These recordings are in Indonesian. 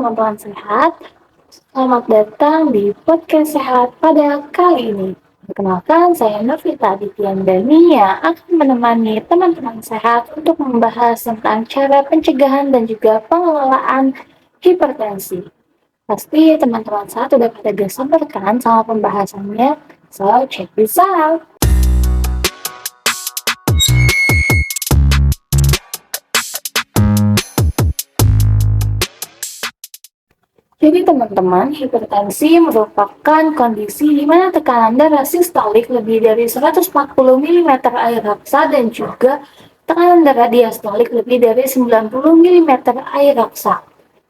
teman-teman sehat. Selamat datang di podcast sehat pada kali ini. Perkenalkan, saya Novita Dityandani yang akan menemani teman-teman sehat untuk membahas tentang cara pencegahan dan juga pengelolaan hipertensi. Pasti teman-teman sehat udah pada gak sabar kan sama pembahasannya? So, check this out! Jadi teman-teman, hipertensi merupakan kondisi di mana tekanan darah sistolik lebih dari 140 mm air raksa dan juga tekanan darah diastolik lebih dari 90 mm air raksa.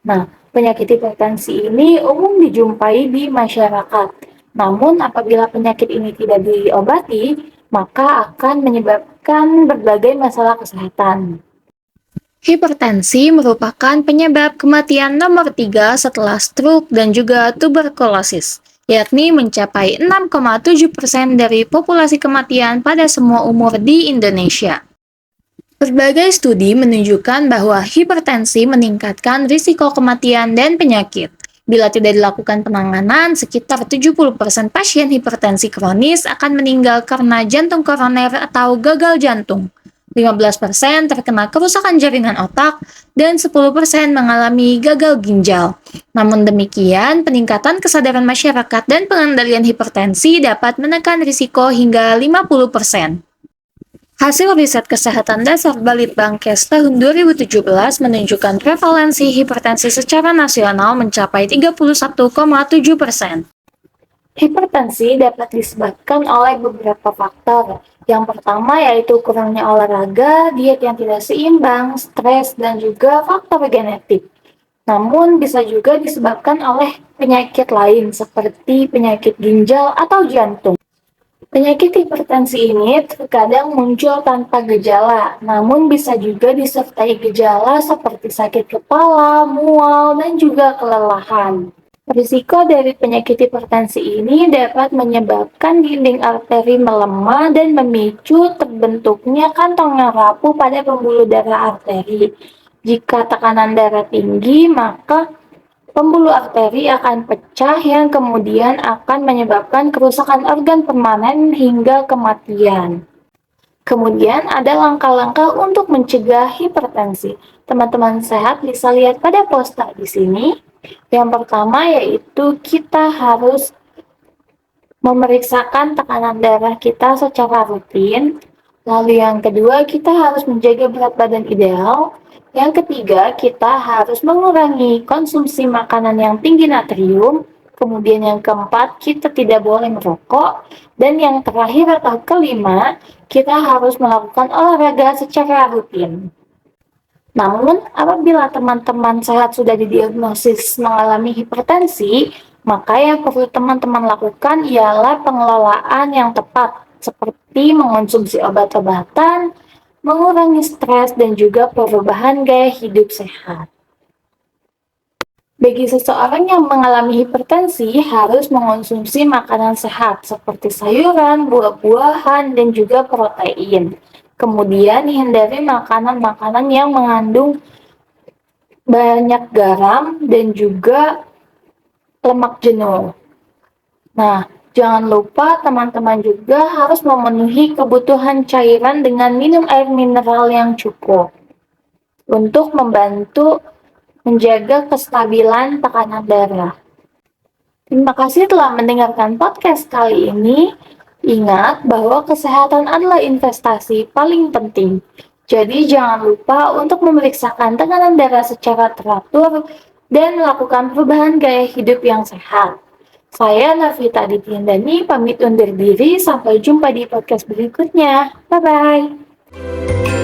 Nah, penyakit hipertensi ini umum dijumpai di masyarakat. Namun apabila penyakit ini tidak diobati, maka akan menyebabkan berbagai masalah kesehatan. Hipertensi merupakan penyebab kematian nomor 3 setelah stroke dan juga tuberkulosis, yakni mencapai 6,7% dari populasi kematian pada semua umur di Indonesia. Berbagai studi menunjukkan bahwa hipertensi meningkatkan risiko kematian dan penyakit. Bila tidak dilakukan penanganan, sekitar 70% pasien hipertensi kronis akan meninggal karena jantung koroner atau gagal jantung. 15% terkena kerusakan jaringan otak, dan 10% mengalami gagal ginjal. Namun demikian, peningkatan kesadaran masyarakat dan pengendalian hipertensi dapat menekan risiko hingga 50%. Hasil riset kesehatan dasar Balitbangkes tahun 2017 menunjukkan prevalensi hipertensi secara nasional mencapai 31,7%. Hipertensi dapat disebabkan oleh beberapa faktor. Yang pertama yaitu kurangnya olahraga, diet yang tidak seimbang, stres, dan juga faktor genetik. Namun bisa juga disebabkan oleh penyakit lain seperti penyakit ginjal atau jantung. Penyakit hipertensi ini terkadang muncul tanpa gejala, namun bisa juga disertai gejala seperti sakit kepala, mual, dan juga kelelahan. Risiko dari penyakit hipertensi ini dapat menyebabkan dinding arteri melemah dan memicu terbentuknya kantong yang rapuh pada pembuluh darah arteri. Jika tekanan darah tinggi, maka pembuluh arteri akan pecah yang kemudian akan menyebabkan kerusakan organ permanen hingga kematian. Kemudian ada langkah-langkah untuk mencegah hipertensi. Teman-teman sehat bisa lihat pada poster di sini. Yang pertama yaitu kita harus memeriksakan tekanan darah kita secara rutin. Lalu yang kedua, kita harus menjaga berat badan ideal. Yang ketiga, kita harus mengurangi konsumsi makanan yang tinggi natrium. Kemudian yang keempat, kita tidak boleh merokok. Dan yang terakhir atau kelima, kita harus melakukan olahraga secara rutin. Namun, apabila teman-teman sehat sudah didiagnosis mengalami hipertensi, maka yang perlu teman-teman lakukan ialah pengelolaan yang tepat, seperti mengonsumsi obat-obatan, mengurangi stres, dan juga perubahan gaya hidup sehat. Bagi seseorang yang mengalami hipertensi, harus mengonsumsi makanan sehat seperti sayuran, buah-buahan, dan juga protein. Kemudian hindari makanan-makanan yang mengandung banyak garam dan juga lemak jenuh. Nah, jangan lupa teman-teman juga harus memenuhi kebutuhan cairan dengan minum air mineral yang cukup untuk membantu menjaga kestabilan tekanan darah. Terima kasih telah mendengarkan podcast kali ini. Ingat bahwa kesehatan adalah investasi paling penting. Jadi jangan lupa untuk memeriksakan tekanan darah secara teratur dan melakukan perubahan gaya hidup yang sehat. Saya Novita Dityandani pamit undur diri, sampai jumpa di podcast berikutnya. Bye-bye.